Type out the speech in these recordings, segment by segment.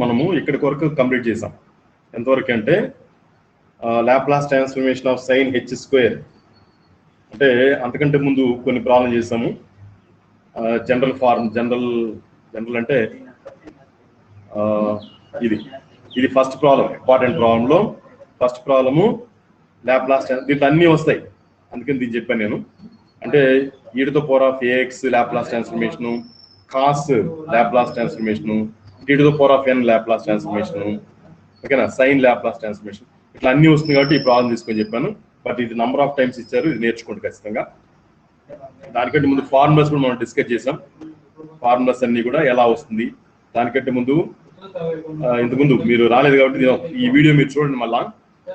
మనము ఇక్కడికి వరకు కంప్లీట్ చేసాం. ఎంతవరకు అంటే Laplace transformation of sine h square, అంటే అంతకంటే ముందు కొన్ని ప్రాబ్లం చేసాము. జనరల్ ఫార్మ్, జనరల్ అంటే ఇది ఫస్ట్ ప్రాబ్లం, ఇంపార్టెంట్ ప్రాబ్లంలో ఫస్ట్ ప్రాబ్లము లాప్లాస్. దీంట్లో అన్నీ వస్తాయి, అందుకని దీన్ని చెప్పాను నేను. అంటే e⁴ Laplace transformation, cos Laplace transformation, t⁴n Laplace transformation, ఓకేనా, సైన్ లాప్లాస్ ట్రాన్స్ఫర్మేషన్, ఇట్లా అన్నీ వస్తుంది కాబట్టి ఈ ప్రాబ్లం తీసుకొని చెప్పాను. బట్ ఇది నంబర్ ఆఫ్ టైమ్స్ ఇచ్చారు, ఇది నేర్చుకోండి ఖచ్చితంగా. దానికంటే ముందు ఫార్ములాస్ కూడా మనం డిస్కస్ చేసాం. ఫార్ములాస్ అన్ని కూడా ఎలా వస్తుంది, దానికంటే ముందు ఇంతకుముందు మీరు రాలేదు కాబట్టి ఈ వీడియో మీరు చూడండి, మళ్ళా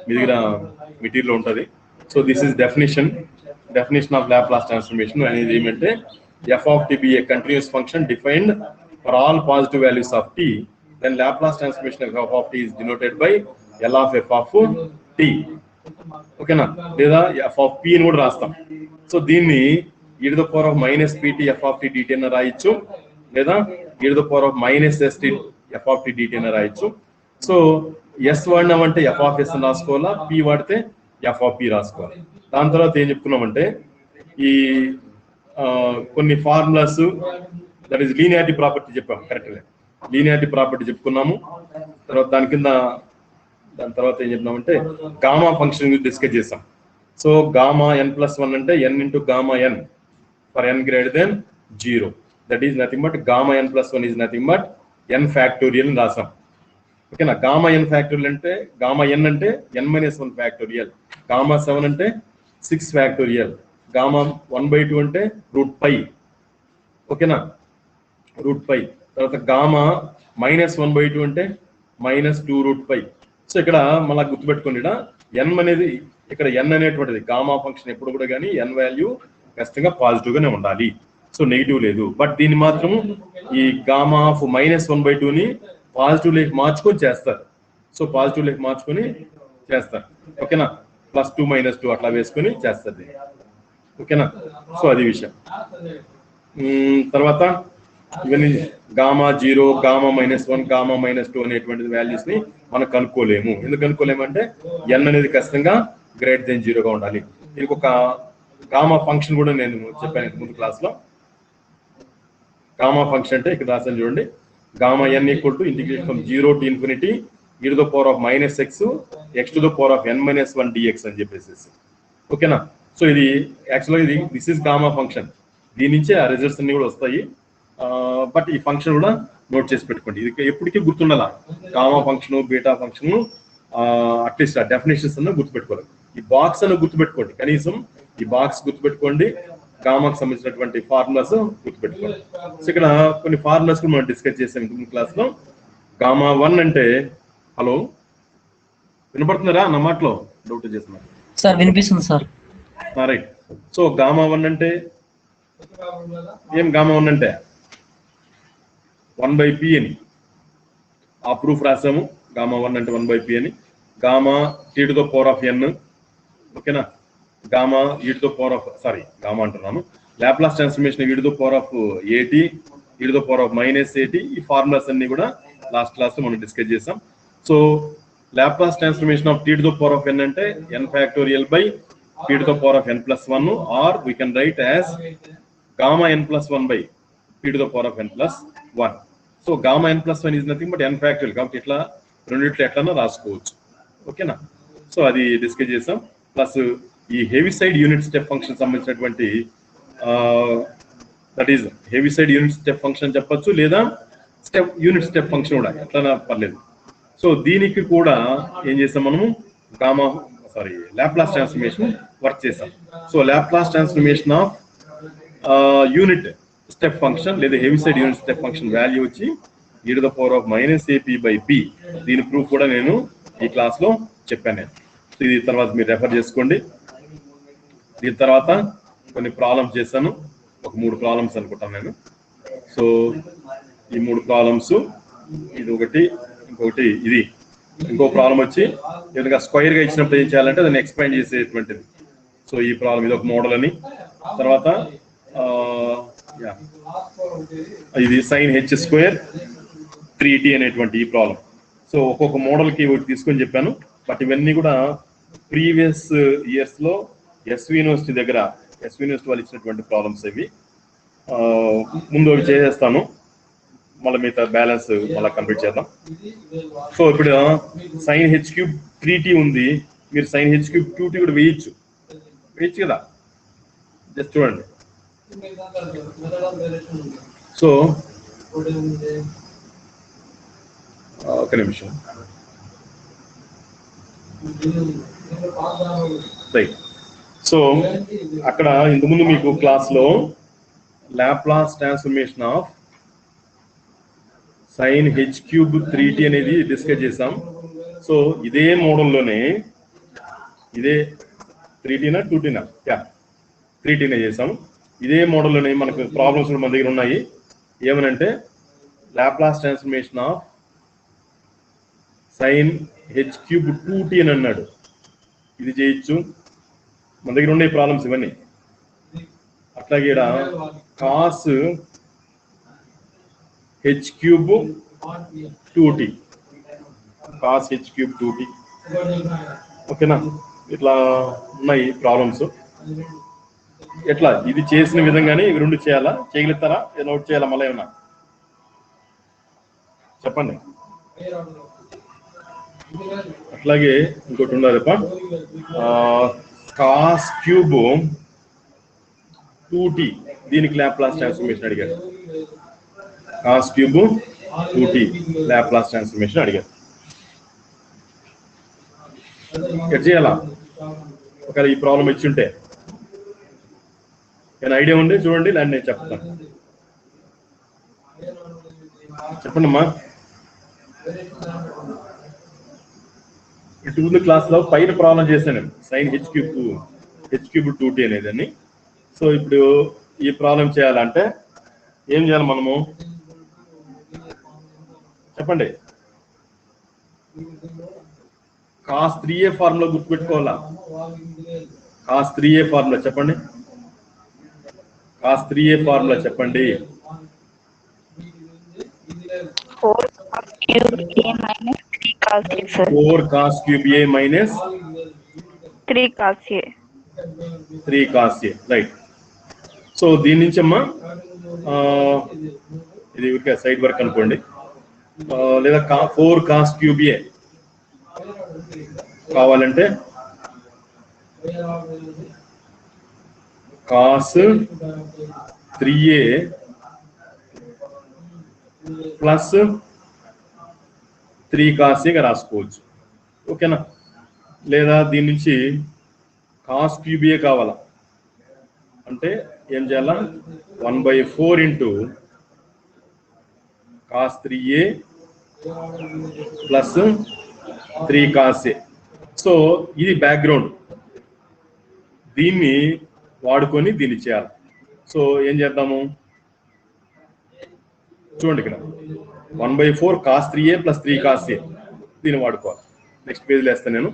మీ దగ్గర మెటీరియల్ ఉంటుంది. So this is definition of Laplace transformation అనేది ఏమంటే f of t be a continuous function defined for all positive values of t, then Laplace transformation of f of t is denoted by L of f of t. ఓకేనా, లేదా f of p అని కూడా రాస్తాం. So దీన్ని e⁻−pt f of t dt అని రాయొచ్చు, లేదా e⁻−st f of t dt అని రాయొచ్చు. So s వాడినామంటే f of s అని రాసుకోవాలా, p వాడితే f of p రాసుకోవాలి. దాని తర్వాత ఏం చెప్పుకున్నామంటే ఈ కొన్ని formulas, that is linearity property చెప్పాము. కరెక్ట్గా లీనియారిటీ ప్రాపర్టీ చెప్పుకున్నాము. తర్వాత దాని తర్వాత ఏం చెప్పినామంటే గామా ఫంక్షన్ గురించి డిస్కస్ చేసాం. సో గామా n+1 అంటే n into gamma n for n greater than 0, that is nothing but gamma n+1 is nothing but n factorial అని రాసాం. ఓకేనా, గామా n ఫ్యాక్టోరియల్ అంటే గామా n అంటే n-1 ఫ్యాక్టోరియల్, గామా 7 అంటే 6 factorial, gamma 1/2 అంటే √π. ఓకేనా, √π. తర్వాత గామా -1/2 అంటే -2√π. సో ఇక్కడ మళ్ళీ గుర్తుపెట్టుకోండి, n అనేది ఇక్కడ n అనేటువంటిది గామా ఫంక్షన్ ఎప్పుడు కూడా కానీ n వాల్యూ ఖచ్చితంగా పాజిటివ్ గానే ఉండాలి. సో నెగిటివ్ లేదు. బట్ దీన్ని మాత్రం ఈ గామా ఆఫ్ -1/2ని పాజిటివ్ లేక మార్చుకొని చేస్తారు. సో పాజిటివ్ లేక మార్చుకొని చేస్తారు. ఓకేనా, +2 -2 అట్లా వేసుకొని చేస్తారు. ఓకేనా, సో అది విషయం. తర్వాత ఇవన్నీ గామా 0, గామా -1, గామా -2 అనేటువంటి వాల్యూస్ ని మనం కనుక్కోలేము. ఎందుకు కనుక్కోలేమంటే n అనేది ఖచ్చితంగా గ్రేటర్ దెన్ 0గా ఉండాలి. దీనికి ఒక గామా ఫంక్షన్ కూడా నేను చెప్పాను ముందు క్లాస్ లో. గామా ఫంక్షన్ అంటే ఇక్కడ రాసాను చూడండి, gamma n =0 to ∞ e⁻−x x⁻n−1 dx అని చెప్పేసి. ఓకేనా, సో ఇది యాక్చువల్గా దిస్ ఇస్ గామా ఫంక్షన్. దీని నుంచే ఆ రిజల్ట్స్ అన్ని కూడా వస్తాయి. బట్ ఈ ఫంక్షన్ కూడా నోట్ చేసి పెట్టుకోండి, ఇది ఎప్పటికీ గుర్తుండాల. Gamma function, beta function, at least ఆ డెఫినేషన్స్ అన్న గుర్తుపెట్టుకోవాలి. ఈ బాక్స్ అన్న గుర్తుపెట్టుకోండి, కనీసం ఈ బాక్స్ గుర్తుపెట్టుకోండి, గామాకు సంబంధించినటువంటి ఫార్ములాస్ గుర్తుపెట్టుకోండి. సో ఇక్కడ కొన్ని ఫార్ములాస్ మనం డిస్కస్ చేసాం ఇంకొక క్లాస్ లో. గామా 1 అంటే, హలో వినపడుతున్నారా నా మాటలో? డౌట్ చేస్తున్నారు సార్? వినిపిస్తుంది సార్. రైట్. సో గామా 1 అంటే ఏం? గామా 1 అంటే 1/p అని ఆ ప్రూఫ్ రాసాము. గామా 1 అంటే 1/p అని. గామా t⁴n, ఓకేనా, గామా గామా అంటున్నాను, లాప్లాస్ ట్రాన్స్ఫర్మేషన్ e⁻at, e⁻−at, ఈ ఫార్ములాస్ అన్ని కూడా లాస్ట్ క్లాస్ లో మనం డిస్కస్ చేసాం. So Laplace transformation of t⁴n అంటే n factorial by t⁴n+1, or we can write as gamma n+1 by t⁴n+1. So gamma n+1 is nothing but n factorial కాబట్టి ఇట్లా రెండిట్లో ఎట్లన్నా రాసుకోవచ్చు. ఓకేనా, సో అది డిస్కస్ చేసాం. ప్లస్ ఈ Heaviside unit step function సంబంధించినటువంటి that is Heaviside unit step function చెప్పొచ్చు, లేదా యూనిట్ స్టెప్ ఫంక్షన్ కూడా ఎట్లన్నా పర్లేదు. సో దీనికి కూడా ఏం చేసాం మనము, లాప్లాస్ ట్రాన్స్ఫర్మేషన్ వర్క్ చేసాం. So Laplace transformation of unit step function లేదా Heaviside unit step function value వచ్చి e⁻−ap/p. దీని ప్రూఫ్ కూడా నేను ఈ క్లాస్ లో చెప్పాను. సో ఇది తర్వాత మీరు రెఫర్ చేసుకోండి. దీని తర్వాత కొన్ని ప్రాబ్లమ్స్ చేశాను, ఒక 3 ప్రాబ్లమ్స్ అనుకుంటాను నేను. సో ఈ 3 ప్రాబ్లమ్స్, ఇది ఒకటి, ఇంకొకటి ఇది, ఇంకో ప్రాబ్లం వచ్చి ఏదైనా స్క్వైర్ గా ఇచ్చినప్పుడు ఏం చేయాలంటే దాన్ని ఎక్స్ప్లెయిన్ చేసేటువంటిది. సో ఈ ప్రాబ్లం ఇది ఒక మోడల్ అని. తర్వాత ఇది sin h² 3t అనేటువంటి ఈ ప్రాబ్లం. సో ఒక్కొక్క మోడల్కి ఒకటి తీసుకొని చెప్పాను, బట్ ఇవన్నీ కూడా ప్రీవియస్ ఇయర్స్లో ఎస్వి యూనివర్సిటీ దగ్గర ఎస్వి యూనివర్సిటీ వాళ్ళు ఇచ్చినటువంటి ప్రాబ్లమ్స్ ఇవి. ముందు అవి చేసేస్తాను, మళ్ళీ మిగతా బ్యాలెన్స్ మళ్ళీ కంప్లీట్ చేద్దాం. సో ఇప్పుడు సైన్ హెచ్ క్యూబ్ 3t ఉంది, మీరు సైన్ హెచ్ క్యూబ్ 2t కూడా వేయచ్చు కదా, జస్ట్ చూడండి. సో ఒక నిమిషం, రైట్. సో అక్కడ ఇంతకుముందు మీకు క్లాస్లో Laplace transformation of sine h cube 3t అనేది డిస్కస్ చేసాం. సో ఇదే మోడల్లోనే, ఇదే 3tనా 2tనా 3tనే చేసాం. ఇదే మోడల్లోనే మనకు ప్రాబ్లమ్స్ మన దగ్గర ఉన్నాయి. ఏమనంటే Laplace transformation of sine h cube 2t అని అన్నాడు, ఇది చేయొచ్చు. మన దగ్గర ఉండే ప్రాబ్లమ్స్ ఇవన్నీ. అట్లాగే cos H cube 2t, cos H cube 2t, ఓకేనా? ఇట్లా ఉన్నాయి ప్రాబ్లమ్స్. ఎట్లా ఇది చేసిన విధంగానే ఇవి రెండు చేయాలా, చేయగలుగుతారా? నోట్ చేయాలా? మళ్ళీ ఏమన్నా చెప్పండి. అట్లాగే ఇంకోటి ఉండాలి, కాస్ క్యూబ్ 2t, దీనికి లాప్లాస్ ట్రాన్స్ఫర్మేషన్ అడిగాడు. Cos cube 2t Laplace transformation అడిగారు. ఎట్ చేయాలా? ఒకవేళ ఈ ప్రాబ్లం ఇచ్చింటే ఏమైనా ఐడియా ఉంటే చూడండి, లేదంటే నేను చెప్తాను. చెప్పండి అమ్మా. ఇంటి ముందు క్లాస్లో పైన ప్రాబ్లం చేశాను, సైన్ హెచ్ క్యూబ్ 2t అనేది అని. సో ఇప్పుడు ఈ ప్రాబ్లం చేయాలంటే ఏం చేయాలి మనము? చెప్పండి. కాస్ 3a ఫార్ములా గుర్తుపెట్టుకోవాలా? కాస్ 3a ఫార్ములా చెప్పండి. కాస్ 3a ఫార్ములా చెప్పండి. 4 cos cube a minus 3 cos a, sir. 4 cos cube a minus 3 cos a. 3 cos a, right. So దీని నుంచి అమ్మా ఇది సైడ్ వర్క్ అనుకోండి, లేదా 4 cos cube a కావాలంటే cos 3a plus 3 cos a గా రాసుకోవచ్చు, ఓకేనా? లేదా దీని నుంచి cos cube a కావాలా అంటే ఏం చేయాలా? 1/4 into cos 3a plus 3 cos a. So ఇది బ్యాక్గ్రౌండ్, దీన్ని వాడుకొని దీన్ని చేయాలి. సో ఏం చేద్దాము చూడండి, ఇక్కడ 1/4 cos 3a plus 3 cos a దీన్ని వాడుకోవాలి. నెక్స్ట్ పేజ్లో వేస్తాను నేను.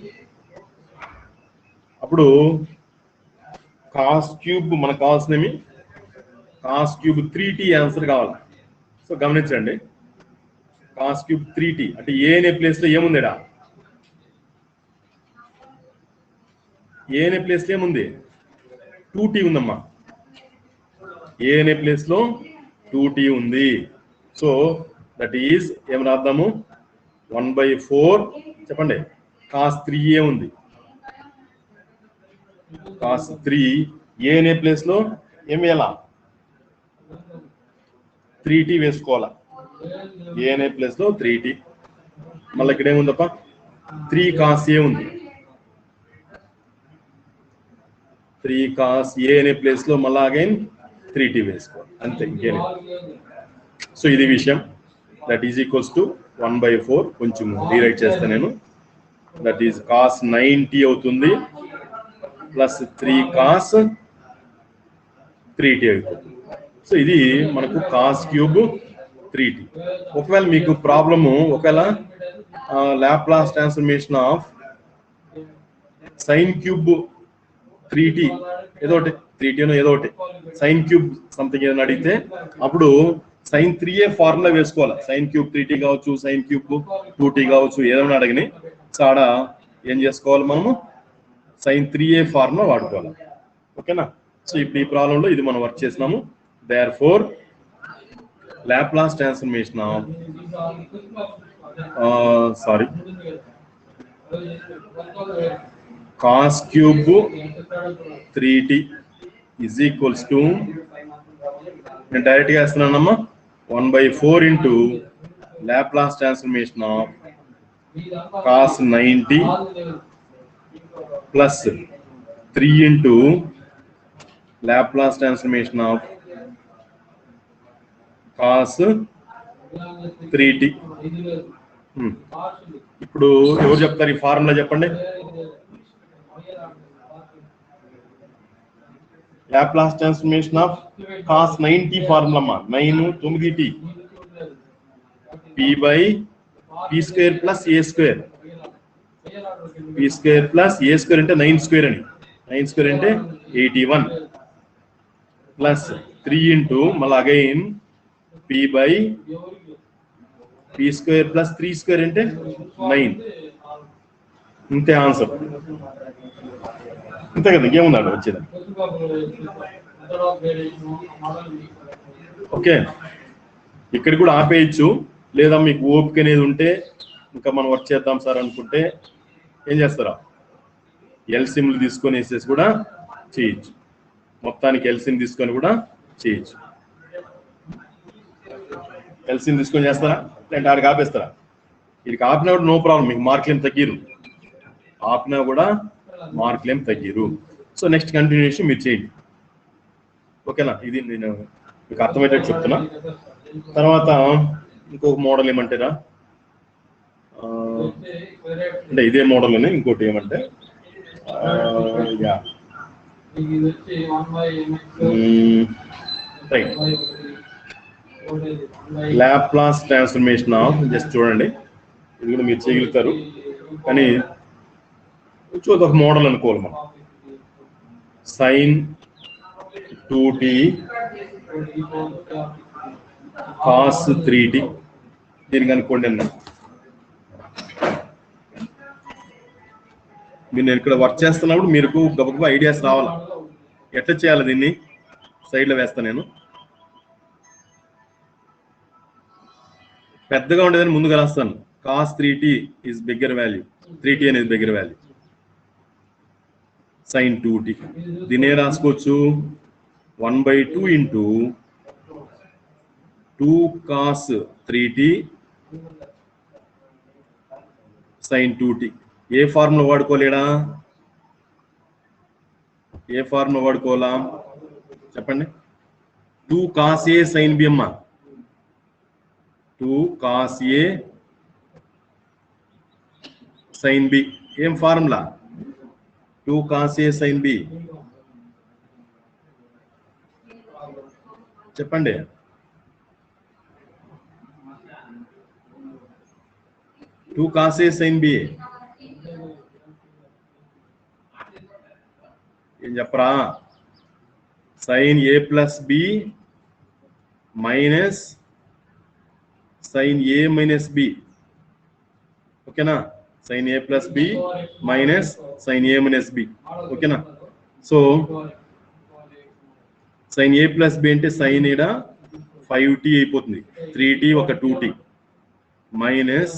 అప్పుడు కాస్ క్యూబ్ మనకు కావాల్సినవి కాస్ క్యూబ్ 3t ఆన్సర్ కావాలి. సో గమనించండి, కాస్ క్యూబ్ 3t అంటే ఏ అనే ప్లేస్లో ఏముంది? ఏ అనే ప్లేస్లో ఏముంది? 2t ఉందమ్మా. ఏ అనే ప్లేస్లో 2t ఉంది. సో దట్ ఈజ్ ఏం రాద్దాము? 1/4 చెప్పండి cos 3a ఉంది. cos 3 ఏ అనే ప్లేస్లో ఏం వేయాలా? 3t వేసుకోవాలా. ఏ అనే ప్లేస్లో 3t. మళ్ళీ ఇక్కడ ఏముందప్ప? 3 cos a ఉంది. 3 cos a అనే ప్లేస్లో మళ్ళీ అగైన్ 3t వేసుకోవాలి, అంతే, ఇంకేం. సో ఇది విషయం. దట్ ఈజ్ ఈక్వల్స్ టు 1/4, కొంచెం రీరైట్ చేస్తాను నేను. దట్ ఈజ్ cos 9t అవుతుంది ప్లస్ 3 cos 3t అవుతుంది. సో ఇది మనకు cos క్యూబ్ 3t. ఒకవేళ మీకు ప్రాబ్లము ఒకవేళ Laplace transformation of sine cube 3t ఏదో ఒకటి 3t ఏదో ఒకటి సైన్ క్యూబ్ సంథింగ్ ఏదైనా అడిగితే అప్పుడు sin 3a ఫార్ములా వేసుకోవాలి. sin క్యూబ్ 3t కావచ్చు, sin క్యూబ్ 2t కావచ్చు, ఏదైనా అడగని. సో ఆడ ఏం చేసుకోవాలి మనము, sin 3a ఫార్ములా వాడుకోవాలి. ఓకేనా? సో ఇప్పుడు ఈ ప్రాబ్లంలో ఇది మనం వర్క్ చేసినాము. therefore Laplace transformation of cos cube 3t is equals to, నేను డైరెక్ట్ గా వేస్తున్నానమ్మా, 1/4 into Laplace transformation of cos 90 plus 3 into Laplace transformation of cos 3t. ఇప్పుడు ఎవరు చెప్తారు ఈ ఫార్ములా చెప్పండి. Laplace transformation of cos 90 formula అమ్మా, 9 9t p by p square plus a square. p square plus a square అంటే 9 square అని, 9 square అంటే 81 plus 3 into మళ్ళీ again p by p square plus 3 square అంటే 9. ఇంతే ఆన్సర్. ఇంతే కదా, ఇంకేముందండి వచ్చేది. ఓకే, ఇక్కడ కూడా ఆపేయచ్చు, లేదా మీకు ఓపిక అనేది ఉంటే ఇంకా మనం వర్క్ చేద్దాం సార్ అనుకుంటే ఏం చేస్తారా, ఎల్సిమ్లు తీసుకొని వేసేసి కూడా చేయొచ్చు. మొత్తానికి ఎల్సిమ్ తీసుకొని కూడా చేయొచ్చు. ఎల్సిమ్ తీసుకొని చేస్తారా, లేదంటే ఆడికి ఆపేస్తారా? ఇది ఆపినా కూడా నో ప్రాబ్లం, మీకు మార్కులు ఏం తగ్గిరు. ఆపినా కూడా మార్కులు ఏం తగ్గిరు. సో నెక్స్ట్ కంటిన్యూషన్ మీరు చేయండి. ఓకేనా? ఇది నేను మీకు అర్థమయ్యేటట్టు చెప్తున్నా. తర్వాత ఇంకొక మోడల్ ఏమంటారా, అంటే ఇదే మోడల్ అని ఇంకోటి ఏమంటే లాప్లాస్ ట్రాన్స్ఫర్మేషన్ ఆఫ్, జస్ట్ చూడండి, ఇది కూడా మీరు చేయగలుగుతారు, కానీ ఒక మోడల్ అనుకోవాలి మనం. sin 2t cos 3t దీనికి అనుకోండి అన్న. మీరు నేను ఇక్కడ వర్క్ చేస్తున్నప్పుడు మీరు గబగబా ఐడియాస్ రావాలా, ఎట్లా చేయాలి దీన్ని. సైడ్లో వేస్తాను నేను, పెద్దగా ఉండేదని ముందుగా రాస్తాను. cos 3t is bigger value, 3t అనేది బిగ్గర్ వాల్యూ. sin 2t దీన్ని రాసుకోవచ్చు 1/2 into 2 cos 3t sin 2t. ఏ ఫార్ములా వాడుకోలేడా, ఏ ఫార్ములా వాడుకోవాలా చెప్పండి. 2 cos a sin b అమ్మా, 2 cos a sin b ఏం formula, 2 cos a sin b చెప్పండి. Two cos a sin b ఏం చెప్పరా, sin a plus b minus sin a minus b. ఓకేనా, sin a plus b minus sin a minus b. ఓకేనా, so sin a plus b అంటే sin ఈడ 5t అయిపోతుంది, 3t ఒక 2t minus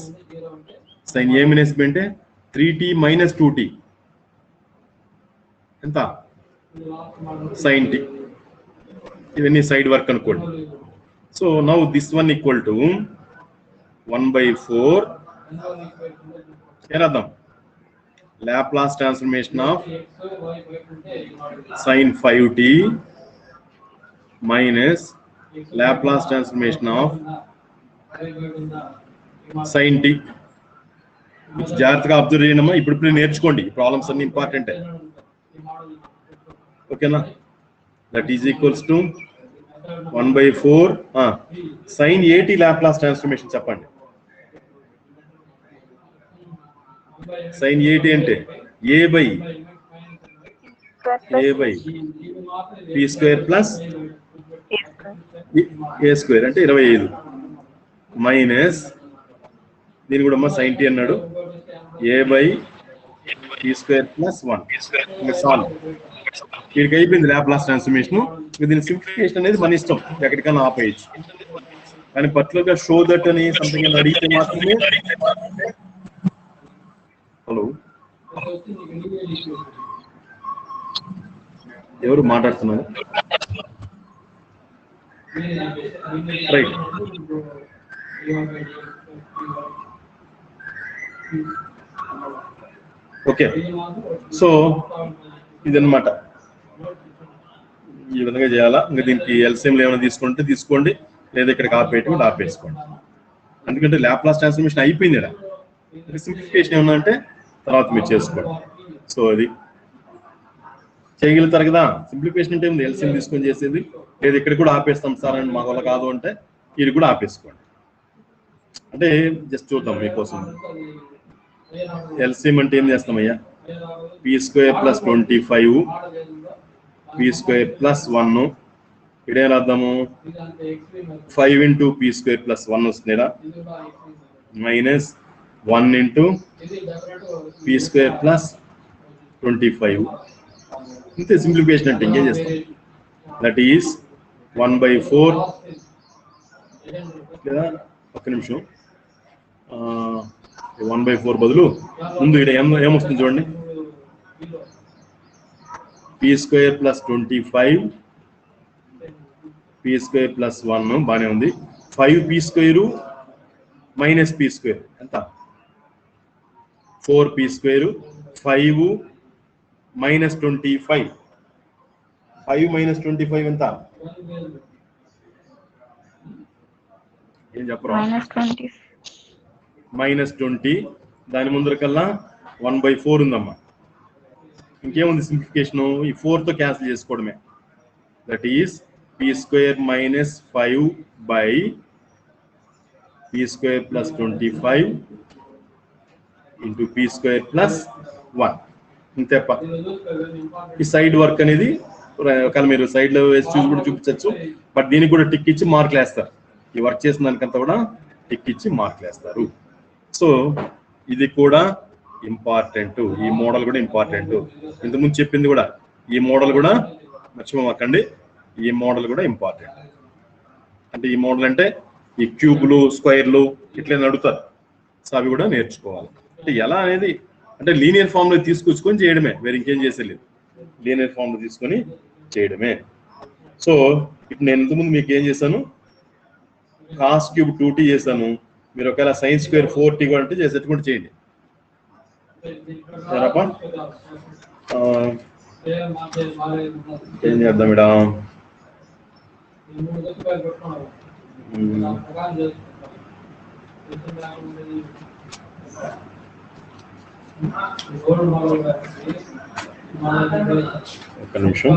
sin a minus b అంటే 3t minus 2t ఎంత sin t. ఇవన్నీ side work అనుకోండి. So now this one equal to 1/4 ఏరాద్దాం, Laplace transformation of sin 5t minus Laplace transformation of sin t. జాగ్రత్తగా observe చేయడమ్మా, ఇప్పుడు నేర్చుకోండి, problems అన్ని ఇంపార్టెంట్. ఓకేనా, that is equals to 1/4 sin 8 Laplace transformation చెప్పండి. sin 8 అంటే a by p square plus square. A square అంటే 25 మైనస్ దీని కూడా అమ్మ sin t అన్నాడు a by t square plus 1 ఇంకా సాల్వ్ వీడికి అయిపోయింది లాప్లాస్ ట్రాన్స్ఫర్మేషన్. దీని సింప్లిఫికేషన్ అనేది మన ఇష్టం, ఎక్కడికైనా ఆపేయచ్చు. కానీ పర్టికులర్ గా షో దట్ అని సంథింగ్ అని అడిగితే మాత్రమే. హలో, ఎవరు మాట్లాడుతున్నారు? Right, okay. సో ఇదన్నమాట, ఈ విధంగా చేయాలా. ఇంకా దీనికి ఎల్సిఎంలు ఏమైనా తీసుకుంటే తీసుకోండి, లేదా ఇక్కడికి ఆపేయటం ఆపేసుకోండి. ఎందుకంటే లాప్లాస్ ట్రాన్స్ఫర్మేషన్ అయిపోయింది కదా, సింప్లిఫికేషన్ ఏమన్నా అంటే తర్వాత మీరు చేసుకోండి. సో అది చేయగలుగుతారు కదా. సింప్లిఫికేషన్ అంటే ఎల్సిఎం తీసుకొని చేసేది, లేదా ఇక్కడ కూడా ఆపేస్తాం సార్ అని మా వల్ల కాదు అంటే ఇది కూడా ఆపేసుకోండి. అంటే జస్ట్ చూద్దాం మీకోసం. ఎల్సిఎం అంటే ఏం చేస్తామయ్యా, P square plus 25 P square plus 1 ఇదేం రాద్దాము, 5 ఇంటూ పీ స్క్వేర్ ప్లస్ 1 వస్తుందా, minus 1 into P square plus 25. ఇంతే సింప్లిఫికేషన్ అంటే. ఇంకేం చేస్తాం, దట్ ఈస్ 1/4 లేదా ఒక్క నిమిషం, 1/4 బదులు ముందు ఇక్కడ ఏమొస్తుంది చూడండి, P square plus 25 P square plus 1 బాగానే ఉంది. 5 P square minus P square ఎంత, 4 పీ స్క్వేర్, 5 మైనస్ 25, 5 మైనస్ 25 ఎంత, ఏం చెప్పరా, -20. దాని ముందర కల్లా 1/4 ఉందమ్మా. ఇంకేముంది సింప్లిఫికేషన్, ఈ 4తో క్యాన్సిల్ చేసుకోవడమే. That is P square minus 5 by P square plus 25 into P square plus 1. ఇంతేప్ప. ఈ సైడ్ వర్క్ అనేది ఒకవేళ మీరు సైడ్ లో వేసి చూసి కూడా చూపించవచ్చు, బట్ దీనికి కూడా టిక్ ఇచ్చి మార్కులు వేస్తారు. ఈ వర్క్ చేసిన దానికంతా కూడా టిక్ ఇచ్చి మార్కులు వేస్తారు. సో ఇది కూడా ఇంపార్టెంట్, ఈ మోడల్ కూడా ఇంపార్టెంట్. ఇంతకుముందు చెప్పింది కూడా, ఈ మోడల్ కూడా మర్చిపోకండి, ఈ మోడల్ కూడా ఇంపార్టెంట్. అంటే ఈ మోడల్ అంటే ఈ క్యూబ్లు స్క్వైర్లు ఇట్లా అడుగుతారు, సో అవి కూడా నేర్చుకోవాలి. అంటే ఎలా అనేది అంటే లీనియర్ ఫామ్ లో తీసుకొచ్చుకొని చేయడమే, వేరే ఇంకేం చేసేలేదు, లీనియర్ ఫామ్ లో తీసుకొని చేయడమే. సో ఇప్పుడు నేను ఇంతకుముందు మీకు ఏం చేశాను, కాస్ క్యూబ్ 2t చేశాను. మీరు ఒకవేళ సైన్ స్క్వేర్ 4t కూడా అంటే చేసేట్టుకుంటే చేయండి. సరేపా, ఏం చేద్దాం ఇక్కడ, ఒక్క నిమిషం.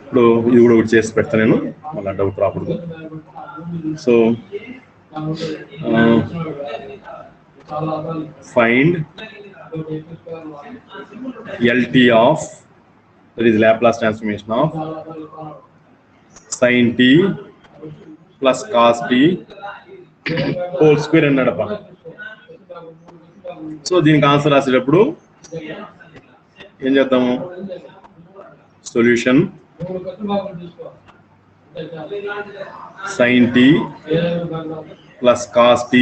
ఇప్పుడు ఇది కూడా ఒకటి చేసి పెడతా నేను, మళ్ళీ డౌట్ రాకూడదు. So find LT of, that is Laplace transformation of sin t plus cos t whole square అన్నాడప్ప. సో దీనికి ఆన్సర్ రాసేటప్పుడు ఏం చేద్దాము, solution sin t plus cos t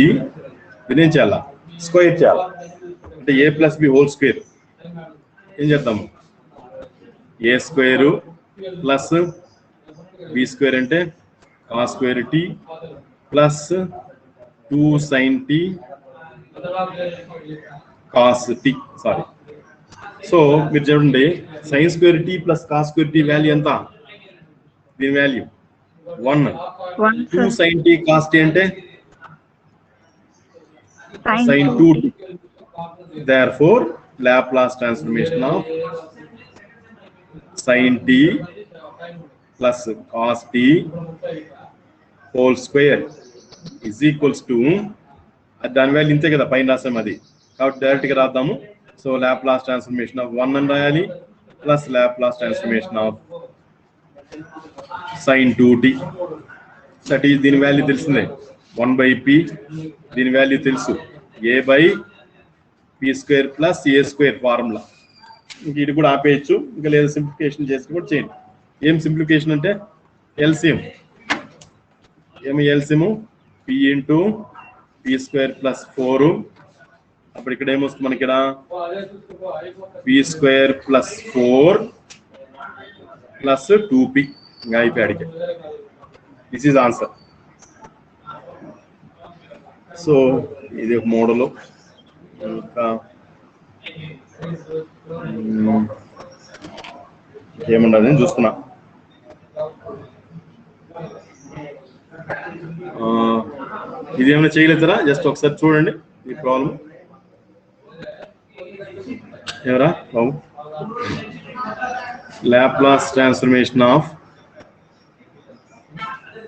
దీని ఏం చేయాలా, స్క్వేర్ చేయాలి. అంటే a plus B whole square. ఏం చేద్దాము, A square plus B square అంటే cos square T plus 2 sin t cos T. Sorry, so మీరు చూడండి, sine square T plus cos square T value ఎంత, దీని value 1. 2 sin t cos T అంటే sin 2t. Therefore Laplace transformation of sin t plus cos t whole square is equals to, దాని value ఇంతే కదా, పైన రాసాం అది కాబట్టి డైరెక్ట్ గా రాద్దాము. సో Laplace transformation of 1 అని రాయాలి, plus Laplace transformation of sin 2t that is దీని వాల్యూ తెలిసిందే 1/p దీని వాల్యూ తెలుసు a/p² ప్లస్ a² ఫార్ములా. ఇంక ఇది కూడా ఆపేయచ్చు, ఇంకా లేదా సింప్లిఫికేషన్ చేసి కూడా చేయండి. ఏం సింప్లిఫికేషన్ అంటే ఎల్సిఎం, ఏమి LCM p into p² plus 4, అప్పుడు ఇక్కడ ఏమొస్తుంది మనకి, ఇక్కడ p² ప్లస్ 4 ప్లస్ 2p. ఇంకా అయిపోయాడికి దిస్ ఈజ్ ఆన్సర్. సో ఇది ఒక మోడల్. ఇంకా ఏముండదు నేను చూస్తున్నా. ఇది ఏమైనా చేయలేదురా, జస్ట్ ఒకసారి చూడండి ఈ ప్రాబ్లం. ఎవరా బాబు, Laplace transformation of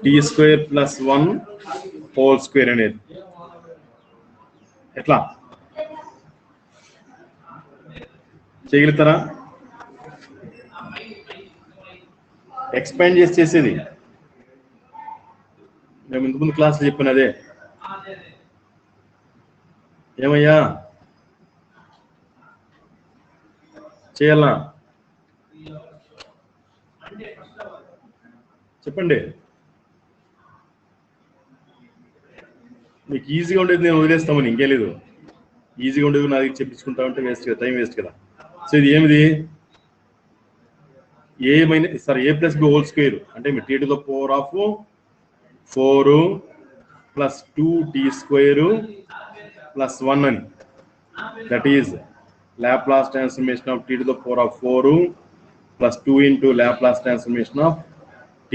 t² plus 1 whole square అనేది ఎట్లా చేయగలుగుతారా? ఎక్స్పాండ్ చేసి చేసేది మేము ఇంతకుముందు క్లాస్లో చెప్పాను. అదే ఏమయ్యా చేయాలా చెప్పండి. మీకు ఈజీగా ఉండేది నేను వదిలేస్తామని, ఇంకేం లేదు. ఈజీగా ఉండేది నా దగ్గర చెప్పించుకుంటా ఉంటే వేస్ట్ కదా, టైం వేస్ట్ కదా. సో ఇది ఏమిది, a+b హోల్ స్క్వేర్ అంటే t⁴ 4 ప్లస్ 2t² ప్లస్ 1 అని. That is Laplace transformation of t⁴ 4 plus 2 into Laplace transformation of t²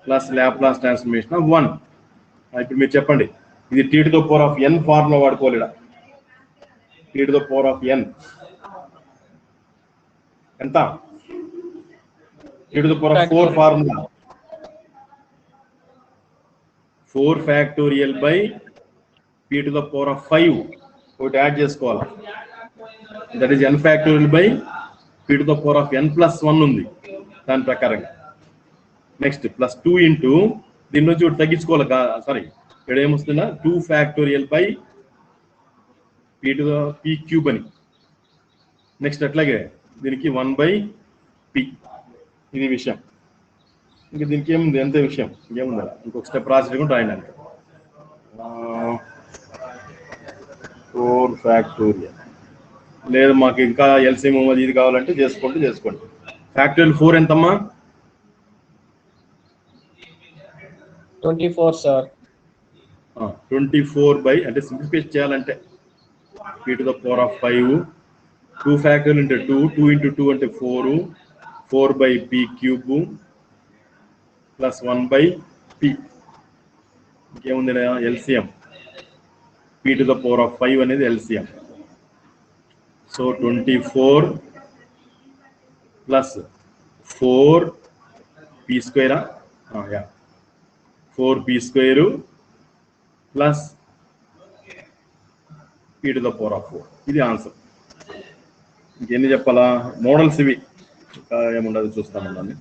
plus Laplace transformation of 1. ఇప్పుడు మీరు చెప్పండి, ఇది t⁴n ఫార్ములా వాడుకోవాలి. t⁴n ఎంత? t⁴ formula 4 factorial by p⁵ ఒకటి add చేసుకోవాలి. That is n factorial by p⁴n plus 1 ఉంది దాని ప్రకారంగా. నెక్స్ట్ ప్లస్ 2 ఇంటూ దీని నుంచి ఒకటి తగ్గించుకోవాలి. సారీ, ఇక్కడ ఏమొస్తుందా 2 ఫ్యాక్టోరియల్ బై p³ అని. నెక్స్ట్ అట్లాగే దీనికి 1/p. ఇది విషయం. ఇంకా దీనికి ఏముంది, ఎంత విషయం ఇంకేముందా, ఇంకొక స్టెప్ రాసేయకుండా రాయడానికి 4 ఫ్యాక్టోరియల్. లేదు మాకు ఇంకా ఎల్సిఎం అది ఇది కావాలంటే చేసుకోండి. ఫ్యాక్టోరియల్ 4 ఎంతమ్మా? 24 సార్. 24 బై అంటే సింప్లిఫికేషన్ చేయాలంటే p⁵ 2 ఫ్యాక్టోరియల్ అంటే 2 ఇంటూ 2 అంటే 4/p³ ప్లస్ 1/p. ఇంకేముంది ఎల్సిఎం p⁵ అనేది LCM. So 24 plus 4p² 4p² plus p⁴. ఇది ఆన్సర్. ఇంకెన్ని చెప్పాలా? మోడల్స్ ఇవి, ఇంకా ఏముండదు చూస్తామండి.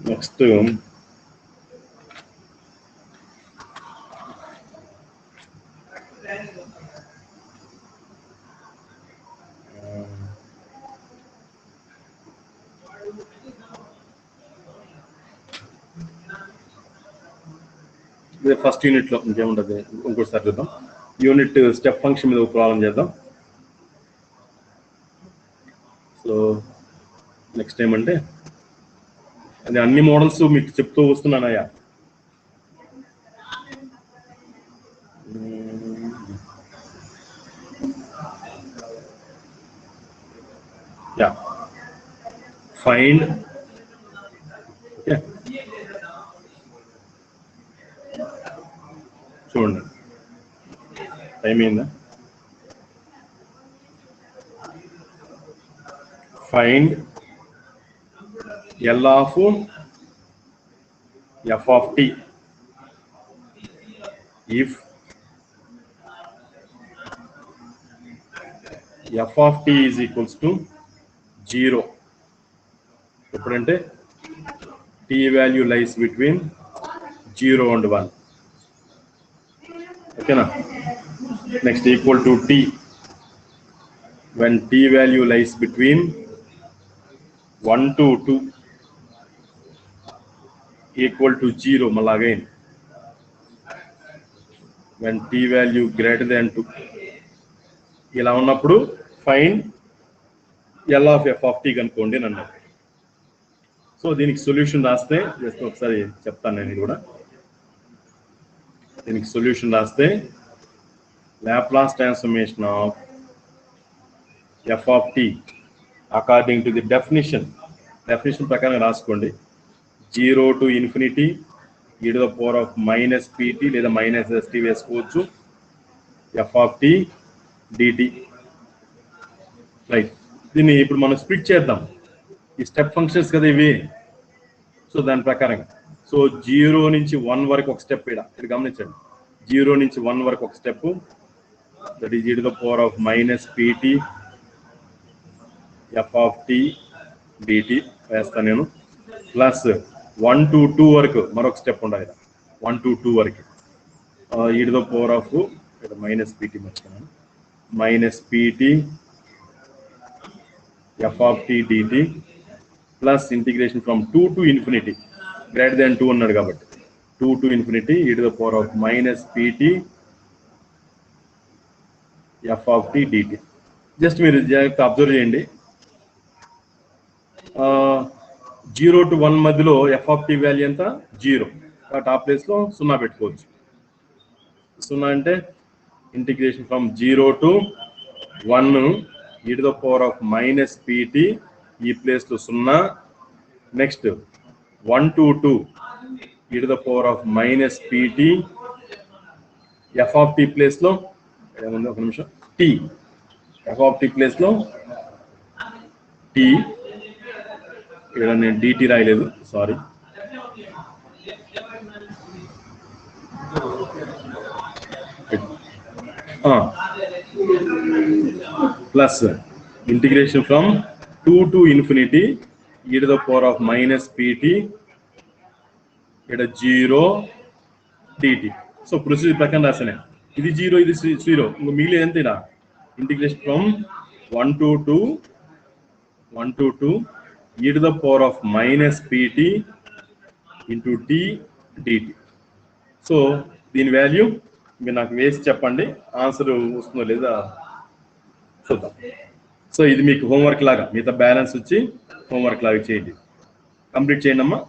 నెక్స్ట్ ఫస్ట్ యూనిట్ లో ఇంకేముండదు, ఇంకోటిసారి చూద్దాం. యూనిట్ స్టెప్ ఫంక్షన్ మీద ఒక ప్రాబ్లం చేద్దాం. సో నెక్స్ట్ ఏమంటే అది అన్ని మోడల్స్ మీకు చెప్తూ వస్తున్నానయ్యా. ఫైండ్ చూడండి, టైం అయిందా? Find L of f of t if f of t is equals to 0 ఎప్పుడంటే t value lies between 0 and 1. ఓకేనా? Next equal to t when t value lies between 1 to 2 equal to 0 మళ్ళీ again when t value greater than 2 ఇలా ఉన్నప్పుడు find l of f of t కనుక్కోండి నన్ను. So దీనికి solution రాస్తే just ఒకసారి చెప్తాను నేను కూడా. దీనికి సొల్యూషన్ రాస్తే Laplace transformation of f of t according to the definition ప్రకారం రాసుకోండి. 0 to infinity e to the power of minus pt లేదా మైనస్ st వేసుకోవచ్చు. f of t dt right. దీన్ని ఇప్పుడు మనం స్ప్లిట్ చేద్దాం. ఈ స్టెప్ ఫంక్షన్స్ కదా ఇవి. సో దాని ప్రకారం సో 0 నుంచి 1 వరకు ఒక స్టెప్ ఇక్కడ గమనించండి. 0 నుంచి 1 వరకు ఒక step, that is e to the power of minus pt f of t dt వేస్తాను నేను. ప్లస్ 1 to 2 వరకు మరొక స్టెప్ ఉండాలి. 1 to 2 వరకు e to the power of ఇక్కడ మైనస్ pt మర్చిపోయాను. Minus pt f of t dt plus integration from 2 to infinity greater than 2 అన్నాడు కాబట్టి 2 to infinity e to the power of minus pt f of t dt. Just మీరు జాగ్రత్త observe చేయండి. 0 to 1 మధ్యలో f of t value ఎంత? 0. కాబట్టి ఆ ప్లేస్లో 0 పెట్టుకోవచ్చు. 0 అంటే integration from 0 to 1 e to the power of minus pt ఈ ప్లేస్లో 0. Next 1 to 2 e to the power of minus pt f of t ప్లేస్లో ఏముంది ఒక నిమిషం t f of t ప్లేస్లో t ఇక్కడ నేను dt రాయలేదు, sorry. Plus integration from 2 to infinity e to the power of minus pt ఇక్కడ 0 dt. So procedure ప్రకారం రాసాను. ఇది 0 ఇది 0 మిగిలి ఎంత ఇలా integration from 1 to 2 e to the power of minus pt into t dt. So దీని వాల్యూ మీరు నాకు వేసి చెప్పండి, ఆన్సర్ వస్తుందో లేదా చూద్దాం. సో ఇది మీకు హోంవర్క్ లాగా, మిగతా బ్యాలెన్స్ వచ్చి హోంవర్క్ లాగా చేయండి, కంప్లీట్ చేయండి అమ్మా.